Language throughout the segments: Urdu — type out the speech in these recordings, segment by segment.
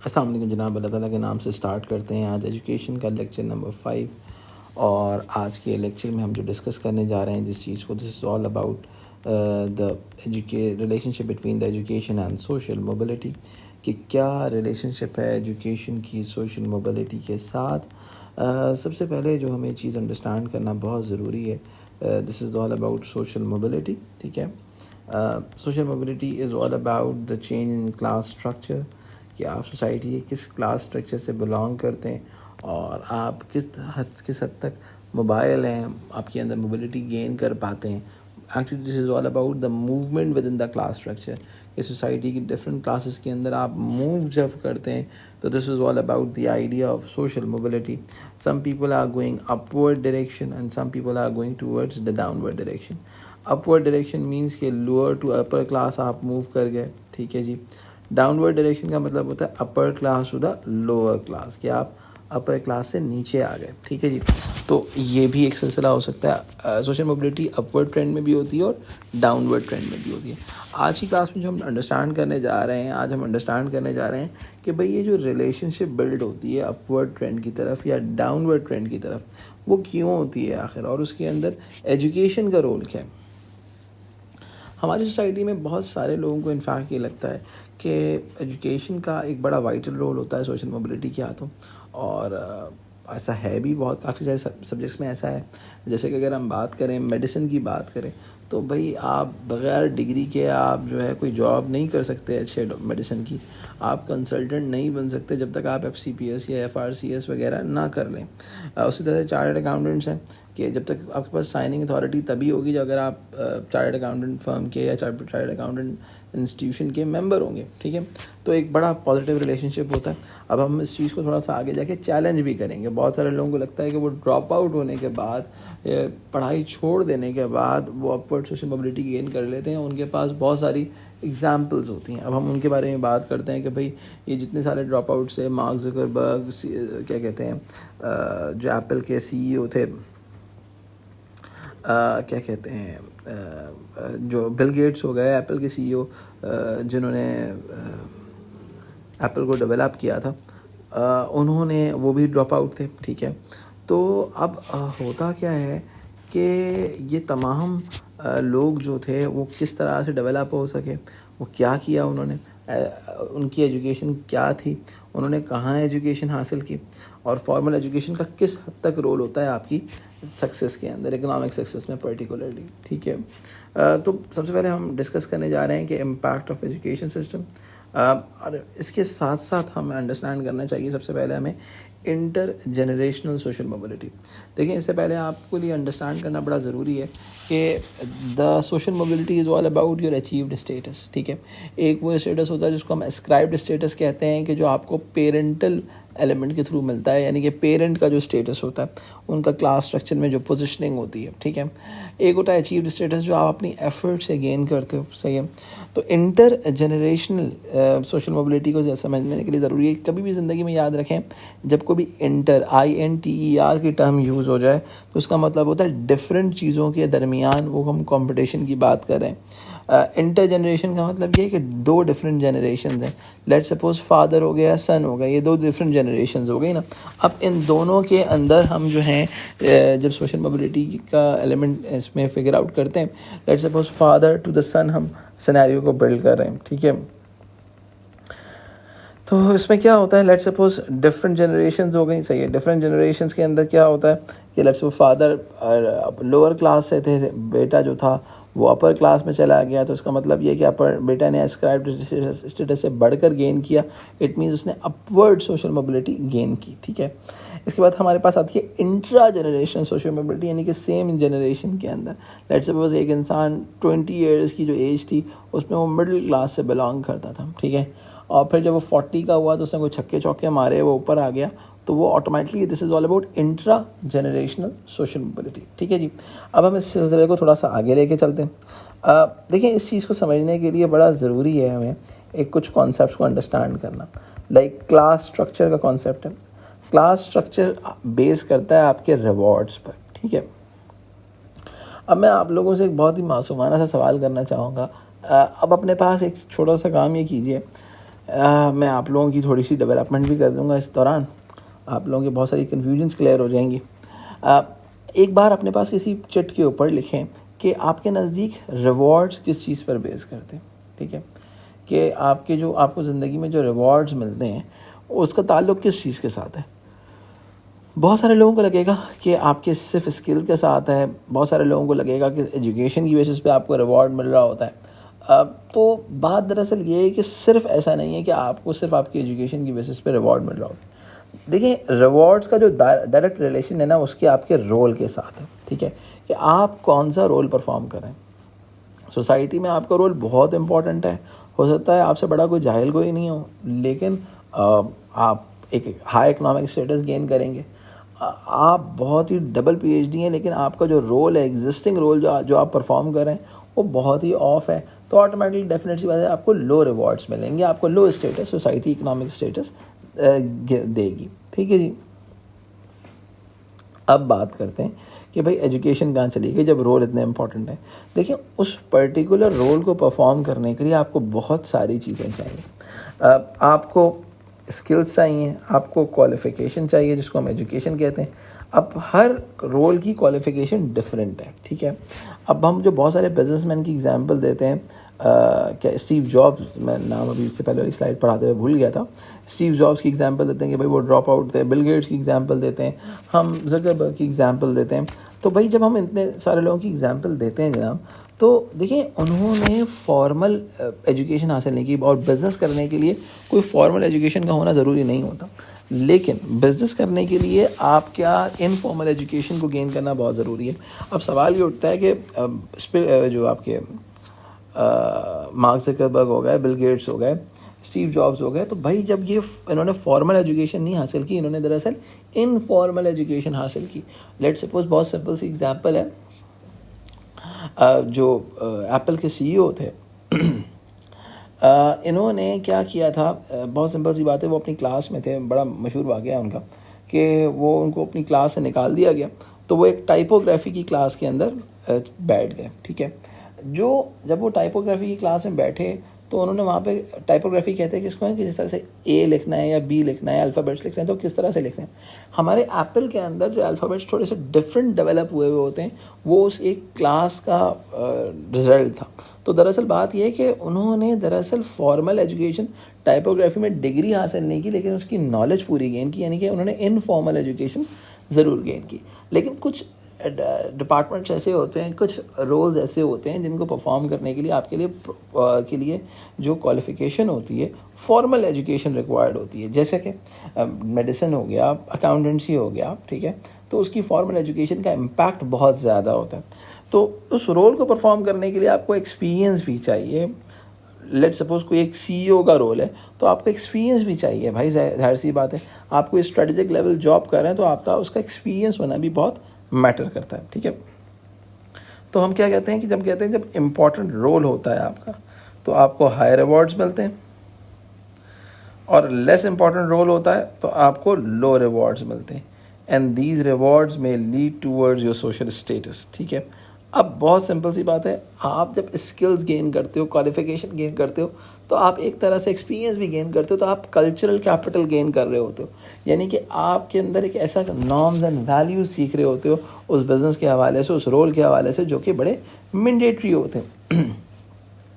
السلام علیکم جناب، اللہ تعالیٰ کے نام سے سٹارٹ کرتے ہیں آج ایجوکیشن کا لیکچر نمبر 5. اور آج کے لیکچر میں ہم جو ڈسکس کرنے جا رہے ہیں جس چیز کو، this is all about the relationship between the education and social mobility, کہ کیا ریلیشن شپ ہے ایجوکیشن کی سوشل موبلٹی کے ساتھ. سب سے پہلے جو ہمیں چیز انڈرسٹینڈ کرنا بہت ضروری ہے، دس is all about social mobility. ٹھیک ہے، social mobility is all about the change in class structure, کہ آپ سوسائٹی کے کس کلاس اسٹرکچر سے بلانگ کرتے ہیں اور آپ کس حد تک موبائل ہیں آپ کے اندر موبلٹی گین کر پاتے ہیں. Actually this is all about the movement within the class structure, کہ سوسائٹی کی ڈفرینٹ کلاسز کے اندر آپ موو جب کرتے ہیں تو this is all about the idea of social mobility. Some people are going upward direction and some people are going towards the downward direction. Upward direction means کہ لوور ٹو اپر کلاس آپ موو کر گئے. ٹھیک ہے جی. ڈاؤنورڈ ڈائریکشن کا مطلب ہوتا ہے upper class to the lower class, کہ آپ اپر کلاس سے نیچے آ گئے. ٹھیک ہے جی. تو یہ بھی ایک سلسلہ ہو سکتا ہے. سوشل موبلٹی اپورڈ ٹرینڈ میں بھی ہوتی ہے اور ڈاؤنورڈ ٹرینڈ میں بھی ہوتی ہے. آج کی کلاس میں جو ہم انڈرسٹینڈ کرنے جا رہے ہیں کہ بھئی یہ جو ریلیشن شپ بلڈ ہوتی ہے اپورڈ ٹرینڈ کی طرف یا ڈاؤنورڈ ٹرینڈ کی طرف، وہ کیوں ہوتی ہے آخر، اور اس کے اندر ایجوکیشن کا رول کیا ہے. ہماری سوسائٹی میں بہت سارے لوگوں کو انفیکٹ یہ لگتا ہے کہ ایجوکیشن کا ایک بڑا وائٹل رول ہوتا ہے سوشل موبلٹی کے ہاتھوں، اور ایسا ہے بھی. کافی سارے سبجیکٹس میں ایسا ہے. جیسے کہ اگر ہم بات کریں میڈیسن کی بات کریں تو بھئی آپ بغیر ڈگری کے آپ جو ہے کوئی جاب نہیں کر سکتے اچھے میڈیسن کی. آپ کنسلٹنٹ نہیں بن سکتے جب تک آپ FCPS یا FRCS وغیرہ نہ کر لیں. اسی طرح سے چارٹرڈ اکاؤنٹنٹس ہیں کہ جب تک آپ کے پاس سائننگ اتھارٹی تبھی ہوگی جب اگر آپ چارٹرڈ اکاؤنٹنٹ فرم کے یا چارٹرڈ اکاؤنٹنٹ انسٹیٹیوشن کے ممبر ہوں گے. ٹھیک ہے. تو ایک بڑا پازیٹیو ریلیشن شپ ہوتا ہے. اب ہم اس چیز کو تھوڑا سا آگے جا کے چیلنج بھی کریں گے. بہت سارے لوگوں کو لگتا ہے کہ وہ ڈراپ آؤٹ ہونے کے بعد، پڑھائی چھوڑ دینے کے بعد وہ اپورڈ سوشل موبلٹی گین کر لیتے ہیں. ان کے پاس بہت ساری ایگزامپلز ہوتی ہیں. اب ہم ان کے بارے میں بات کرتے ہیں کہ بھئی یہ جتنے سارے ڈراپ آؤٹس ہیں، مارک زکربرگ، کیا کہتے ہیں جو ایپل کے CEO تھے، کیا کہتے ہیں جو بل گیٹس ہو گئے ایپل کے CEO، جنہوں نے ایپل کو ڈیولپ کیا تھا، انہوں نے وہ بھی ڈراپ آؤٹ تھے. ٹھیک ہے. تو اب ہوتا کیا ہے کہ یہ تمام لوگ جو تھے وہ کس طرح سے ڈیولپ ہو سکے، وہ کیا کیا انہوں نے، ان کی ایجوکیشن کیا تھی، انہوں نے کہاں ایجوکیشن حاصل کی، اور فارمل ایجوکیشن کا کس حد تک رول ہوتا ہے آپ کی سکسیس کے اندر، اکنامک سکسیس میں پرٹیکولرلی. ٹھیک ہے. تو سب سے پہلے ہم ڈسکس کرنے جا رہے ہیں کہ امپیکٹ آف ایجوکیشن سسٹم. اور اس کے ساتھ ساتھ ہمیں انڈرسٹینڈ کرنا چاہیے سب سے پہلے ہمیں انٹر جنریشنل سوشل موبلٹی. دیکھیں، اس سے پہلے آپ کو یہ انڈرسٹینڈ کرنا بڑا ضروری ہے کہ the social mobility is all about your achieved status. ٹھیک ہے. ایک وہ اسٹیٹس ہوتا ہے جس کو ہم اسکرائبڈ اسٹیٹس کہتے ہیں، کہ جو آپ کو پیرنٹل ایلیمنٹ کے تھرو ملتا ہے، یعنی کہ پیرنٹ کا جو اسٹیٹس ہوتا ہے، ان کا کلاس اسٹرکچر میں جو پوزیشننگ ہوتی ہے. ٹھیک ہے. ایک ہوتا ہے اچیوڈ اسٹیٹس جو آپ اپنی ایفرٹ سے گین کرتے ہو. صحیح ہے. تو انٹر جنریشنل سوشل موبلٹی کو سمجھنے کے لیے ضروری ہے. کبھی بھی زندگی میں یاد رکھیں، جب کوئی انٹر INTER کی ٹرم یوز ہو جائے تو اس کا مطلب ہوتا ہے ڈفرینٹ چیزوں کے درمیان وہ ہم کمپٹیشن کی بات کر رہے ہیں. انٹر جنریشن کا مطلب یہ ہے کہ دو ڈفرینٹ جنریشنز ہیں. لیٹ سپوز فادر ہو گیا، سن ہو گیا، یہ دو ڈفرینٹ جنریشنز ہو گئی نا. اب ان دونوں کے اندر ہم جو ہیں جب سوشل موبلٹی کا ایلیمنٹ اس میں فگر آؤٹ کرتے ہیں، let suppose father to the son ہم سینیریو کو بلڈ کر رہے ہیں. ٹھیک ہے. تو اس میں کیا ہوتا ہے، لیٹ سپوز ڈفرینٹ جنریشنز ہو گئی. صحیح ہے. ڈفرینٹ جنریشنز کے اندر کیا ہوتا ہے کہ late suppose father lower class سے تھے، بیٹا جو تھا وہ اپر کلاس میں چلا گیا، تو اس کا مطلب یہ کہ بیٹا نے اسکرائبڈ اسٹیٹس سے بڑھ کر گین کیا. اٹ مینز اس نے اپورڈ سوشل موبلٹی گین کی. ٹھیک ہے. اس کے بعد ہمارے پاس آتی ہے انٹرا جنریشن سوشل موبلٹی، یعنی کہ سیم جنریشن کے اندر لیٹ سپوز ایک انسان 20 ایئرس کی جو ایج تھی اس میں وہ مڈل کلاس سے بلانگ کرتا تھا. ٹھیک ہے. اور پھر جب وہ 40 کا ہوا تو اس نے کوئی چھکے چوکے مارے، وہ اوپر آ گیا، تو وہ automatically this is all about intra generational social mobility. ٹھیک ہے جی. اب ہم اس سلسلے کو تھوڑا سا آگے لے کے چلتے ہیں. دیکھیں، اس چیز کو سمجھنے کے لیے بڑا ضروری ہے ہمیں ایک کچھ کانسیپٹس کو انڈرسٹینڈ کرنا. لائک کلاس اسٹرکچر کا کانسیپٹ ہے. کلاس اسٹرکچر بیس کرتا ہے آپ کے ریوارڈس پر. ٹھیک ہے. اب میں آپ لوگوں سے ایک بہت ہی معصومانہ سا سوال کرنا چاہوں گا. اب اپنے پاس ایک چھوٹا سا کام یہ کیجئے میں آپ لوگوں کی تھوڑی سی ڈیولپمنٹ بھی کر دوں گا اس دوران، آپ لوگوں کی بہت ساری کنفیوژنس کلیئر ہو جائیں گی. ایک بار اپنے پاس کسی چٹ کے اوپر لکھیں کہ آپ کے نزدیک ریوارڈز کس چیز پر بیس کرتے ہیں. ٹھیک ہے، کہ آپ کو زندگی میں جو ریوارڈز ملتے ہیں اس کا تعلق کس چیز کے ساتھ ہے. بہت سارے لوگوں کو لگے گا کہ آپ کے صرف اسکل کے ساتھ ہے، بہت سارے لوگوں کو لگے گا کہ ایجوکیشن کی بیسس پہ آپ کو ریوارڈ مل رہا ہوتا ہے. تو بات دراصل یہ ہے کہ صرف ایسا نہیں ہے کہ آپ کو صرف آپ کی ایجوکیشن کی بیسس پہ ریوارڈ مل رہا ہوتا ہے. دیکھیں، ریوارڈز کا جو ڈائریکٹ ریلیشن ہے نا اس کے آپ کے رول کے ساتھ ہے. ٹھیک ہے، کہ آپ کون سا رول پرفارم کریں. سوسائٹی میں آپ کا رول بہت امپورٹنٹ ہے. ہو سکتا ہے آپ سے بڑا کوئی جاہل کوئی نہیں ہو، لیکن آپ ایک ہائی اکنامک اسٹیٹس گین کریں گے. آپ بہت ہی ڈبل پی ایچ ڈی ہیں، لیکن آپ کا جو رول ہے، ایگزسٹنگ رول جو آپ پرفارم کر رہے ہیں وہ بہت ہی آف ہے، تو آٹومیٹکلی ڈیفینیٹ سی بات ہے آپ کو لو ریوارڈس ملیں گے، آپ کو low status, society economic status دے گی. ٹھیک ہے جی. اب بات کرتے ہیں کہ بھائی ایجوکیشن کہاں چلی گئی جب رول اتنے امپورٹنٹ ہیں. دیکھیں، اس پرٹیکولر رول کو پرفارم کرنے کے لیے آپ کو بہت ساری چیزیں چاہیے. آپ کو اسکلس چاہیے، آپ کو کوالیفیکیشن چاہیے جس کو ہم ایجوکیشن کہتے ہیں. اب ہر رول کی کوالیفیکیشن ڈفرینٹ ہے. ٹھیک ہے، اب ہم جو بہت سارے بزنس مین کی ایگزامپل دیتے ہیں، کیا اسٹیو جابس، میں نام ابھی اس سے پہلے والی سلائڈ پڑھاتے ہوئے بھول گیا تھا، اسٹیو جابس کی ایگزامپل دیتے ہیں کہ بھائی وہ ڈراپ آؤٹ تھے. بل گیٹس کی ایگزامپل دیتے ہیں، ہم زکربرگ کی ایگزامپل دیتے ہیں. تو بھائی جب ہم اتنے سارے لوگوں کی ایگزامپل دیتے ہیں جناب، تو دیکھیں انہوں نے فارمل ایجوکیشن حاصل نہیں کی، اور بزنس کرنے کے لیے کوئی فارمل ایجوکیشن کا ہونا ضروری نہیں ہوتا. لیکن بزنس کرنے کے لیے آپ کیا انفارمل ایجوکیشن کو گین کرنا بہت ضروری ہے. اب سوال یہ اٹھتا ہے کہ جو آپ کے مارک زکربرگ ہو گئے، بل گیٹس ہو گئے، اسٹیو جابس ہو گئے، تو بھائی جب انہوں نے فارمل ایجوکیشن نہیں حاصل کی، انہوں نے دراصل انفارمل ایجوکیشن حاصل کی. لیٹ سپوز، بہت سمپل سی ایگزامپل ہے، جو ایپل کے سی ای او تھے، انہوں نے کیا کیا تھا، بہت سمپل سی بات ہے، وہ اپنی کلاس میں تھے، بڑا مشہور واقعہ ہے ان کا کہ وہ ان کو اپنی کلاس سے نکال دیا گیا، تو وہ ایک ٹائپوگرافی کی کلاس کے اندر بیٹھ گئے. ٹھیک ہے، جب وہ ٹائپوگرافی کی کلاس میں بیٹھے تو انہوں نے وہاں پہ ٹائپوگرافی کہتے ہیں کس کو ہے کہ جس طرح سے اے لکھنا ہے یا بی لکھنا ہے، الفابیٹس لکھنا ہے تو کس طرح سے لکھنا ہے. ہمارے ایپل کے اندر جو الفابیٹس تھوڑے سے ڈفرینٹ ڈیولپ ہوئے ہوتے ہیں، وہ اس ایک کلاس کا رزلٹ تھا. تو دراصل بات یہ ہے کہ انہوں نے دراصل فارمل ایجوکیشن ٹائپوگرافی میں ڈگری حاصل نہیں کی، لیکن اس کی نالج پوری گین کی، یعنی کہ انہوں نے انفارمل ایجوکیشن ضرور گین کی. لیکن کچھ ڈپارٹمنٹس ایسے ہوتے ہیں، کچھ رولز ایسے ہوتے ہیں جن کو پرفارم کرنے کے لیے آپ کے لیے جو کوالیفیکیشن ہوتی ہے فارمل ایجوکیشن ریکوائرڈ ہوتی ہے. جیسے کہ میڈیسن ہو گیا، اکاؤنٹنسی ہو گیا. ٹھیک ہے، تو اس کی فارمل ایجوکیشن کا امپیکٹ بہت زیادہ ہوتا ہے. تو اس رول کو پرفارم کرنے کے لیے آپ کو ایکسپیرینس بھی چاہیے. لیٹ سپوز کوئی ایک سی ای او کا رول ہے تو آپ کو ایکسپیرینس بھی چاہیے. بھائی ظاہر سی بات ہے، آپ کوئی اسٹریٹجک لیول جاب کر رہے ہیں تو آپ کا اس کا ایکسپیرینس ہونا بھی بہت میٹر کرتا ہے. ٹھیک ہے، تو ہم کیا کہتے ہیں کہ جب امپورٹنٹ رول ہوتا ہے آپ کا تو آپ کو ہائی ریوارڈز ملتے ہیں، اور لیس امپورٹنٹ رول ہوتا ہے تو آپ کو لو ریوارڈز ملتے ہیں. اینڈ دیز ریوارڈز میں lead towards your social status. ٹھیک ہے، اب بہت سمپل سی بات ہے، آپ جب اسکلز گین کرتے ہو، کوالیفیکیشن گین کرتے ہو، تو آپ ایک طرح سے ایکسپیرینس بھی گین کرتے ہو، تو آپ کلچرل کیپٹل گین کر رہے ہوتے ہو. یعنی کہ آپ کے اندر ایک ایسا نارمز اینڈ ویلیوز سیکھ رہے ہوتے ہو اس بزنس کے حوالے سے، اس رول کے حوالے سے، جو کہ بڑے مینڈیٹری ہوتے ہیں.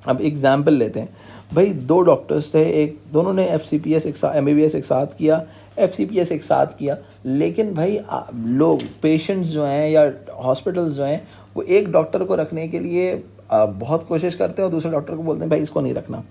اب ایگزامپل لیتے ہیں، بھائی دو ڈاکٹرز تھے، دونوں نے MBBS ایک ساتھ کیا، FCPS ایک ساتھ کیا، لیکن بھائی لوگ پیشنٹس جو ہیں یا ہاسپٹلز جو ہیں وہ ایک ڈاکٹر کو رکھنے کے لیے بہت کوشش کرتے ہیں اور دوسرے ڈاکٹر کو بولتے ہیں بھائی اس کو نہیں رکھنا.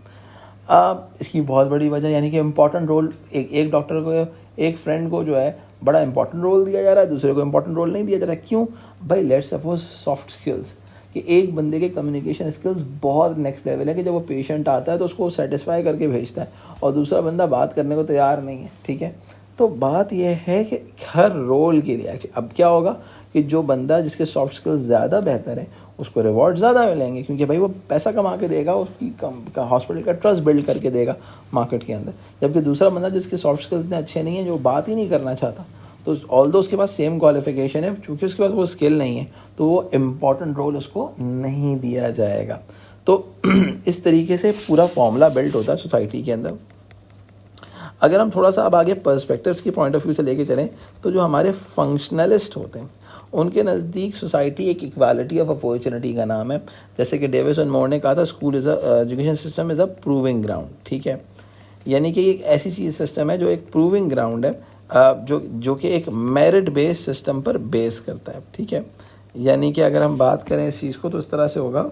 اس کی بہت بڑی وجہ یعنی کہ امپورٹنٹ رول ایک ڈاکٹر کو، ایک فرینڈ کو جو ہے بڑا امپورٹنٹ رول دیا جا رہا ہے، دوسرے کو امپورٹنٹ رول نہیں دیا جا رہا ہے. کیوں؟ بھائی لیٹ سپوز سافٹ اسکلس، کہ ایک بندے کے کمیونیکیشن اسکلز بہت نیکسٹ لیول ہے کہ جب وہ پیشنٹ آتا ہے تو اس کو سیٹسفائی کر کے بھیجتا ہے، اور دوسرا بندہ بات کرنے کو تیار نہیں ہے. ٹھیک ہے، تو بات یہ ہے کہ ہر رول کے لیے اب کیا ہوگا کہ جو بندہ جس کے سافٹ اسکلز زیادہ بہتر ہیں اس کو ریوارڈ زیادہ ملیں گے، کیونکہ بھائی وہ پیسہ کما کے دے گا، اس کی ہاسپٹل کا ٹرسٹ بلڈ کر کے دے گا مارکیٹ کے اندر. جبکہ دوسرا بندہ جس کے سافٹ اسکلز اتنے اچھے نہیں ہیں، جو بات ہی نہیں کرنا چاہتا، تو آلدو اس کے پاس سیم کوالیفیکیشن ہے، چونکہ اس کے پاس وہ اسکل نہیں ہے تو وہ امپورٹنٹ رول اس کو نہیں دیا جائے گا. تو اس طریقے سے پورا فارمولا بلڈ ہوتا ہے سوسائٹی کے اندر. اگر ہم تھوڑا سا اب آگے پرسپیکٹیوس کی پوائنٹ آف ویو سے لے کے چلیں تو جو ہمارے فنکشنلسٹ ہوتے ہیں ان کے نزدیک سوسائٹی ایک ایکوالٹی آف اپورچونٹی کا نام ہے. جیسے کہ ڈیوس اینڈ مور نے کہا تھا school is education system is a proving ground. ٹھیک ہے, یعنی کہ ایک ایسی چیز سسٹم ہے جو ایک پروونگ گراؤنڈ ہے, جو کہ ایک میرٹ بیس سسٹم پر بیس کرتا ہے. ٹھیک ہے, یعنی کہ اگر ہم بات کریں اس چیز کو تو اس طرح سے ہوگا,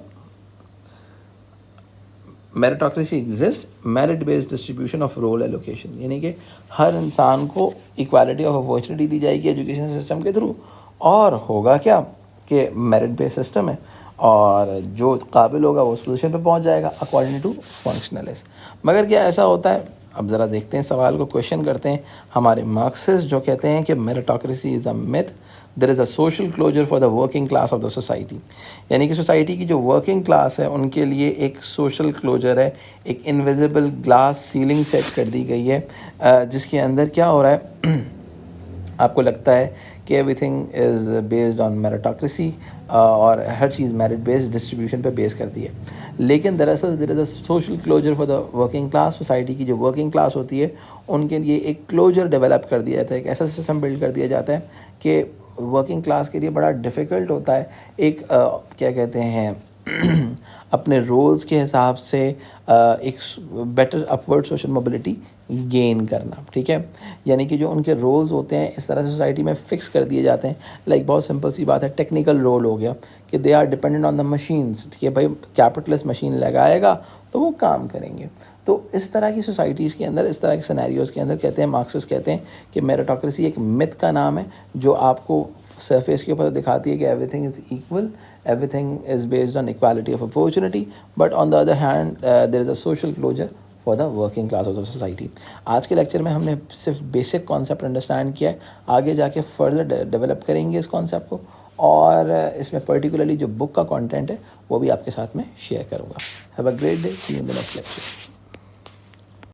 meritocracy exist, merit based distribution of role allocation, یعنی کہ ہر انسان کو ایکوالٹی آف اپورچونٹی دی جائے گی ایجوکیشن سسٹم کے تھرو, اور ہوگا کیا کہ میرٹ بیس سسٹم ہے, اور جو قابل ہوگا وہ اس پوزیشن پہ پہنچ جائے گا اکارڈنگ ٹو فنکشنلسٹ. مگر کیا ایسا ہوتا ہے؟ اب ذرا دیکھتے ہیں, سوال کو کویشچن کرتے ہیں. ہمارے مارکسسٹ جو کہتے ہیں کہ میرٹوکریسی از اے myth, there is a social closure for the working class of the society, یعنی کہ سوسائٹی کی جو ورکنگ کلاس ہے ان کے لیے ایک سوشل کلوجر ہے, ایک انویزیبل گلاس سیلنگ سیٹ کر دی گئی ہے, جس کے اندر کیا ہو رہا ہے, آپ کو لگتا ہے کہ everything is based on meritocracy, اور ہر چیز میرٹ بیسڈ ڈسٹریبیوشن پہ بیس کرتی ہے. لیکن دراصل there is a social closure for the working class. Society کی جو ورکنگ کلاس ہوتی ہے ان کے لیے ایک کلوجر ڈیولپ کر دیا جاتا ہے, ایک ایسا سسٹم بلڈ کر دیا جاتا ہے کہ ورکنگ کلاس کے لیے بڑا ڈیفیکلٹ ہوتا ہے ایک کیا کہتے ہیں اپنے رولز کے حساب سے ایک better upward social mobility gain کرنا. ٹھیک ہے, یعنی کہ جو ان کے رولز ہوتے ہیں اس طرح سے سوسائٹی میں فکس کر دیے جاتے ہیں. لائک بہت سمپل سی بات ہے, ٹیکنیکل رول ہو گیا کہ they are dependent on the machines. ٹھیک ہے بھائی, کیپٹلسٹ مشین لگائے گا تو وہ کام کریں گے. تو اس طرح کی سوسائٹیز کے اندر, اس طرح کے سینیریوز کے اندر کہتے ہیں مارکسسٹ کہتے ہیں کہ میرٹوکریسی ایک myth کا نام ہے جو آپ کو سرفیس کے اوپر دکھاتی ہے کہ everything is equal, every thing is based on equality of opportunity, but on the other hand there is a social closure for the working class of the society. آج کے لیکچر میں ہم نے صرف بیسک کانسیپٹ انڈرسٹینڈ کیا ہے, آگے جا کے فردر ڈیولپ کریں گے اس کانسیپٹ کو, اور اس میں پرٹیکولرلی جو بک کا کانٹینٹ ہے وہ بھی آپ کے ساتھ میں شیئر کروں گا. Have a great day, see you in the next lecture.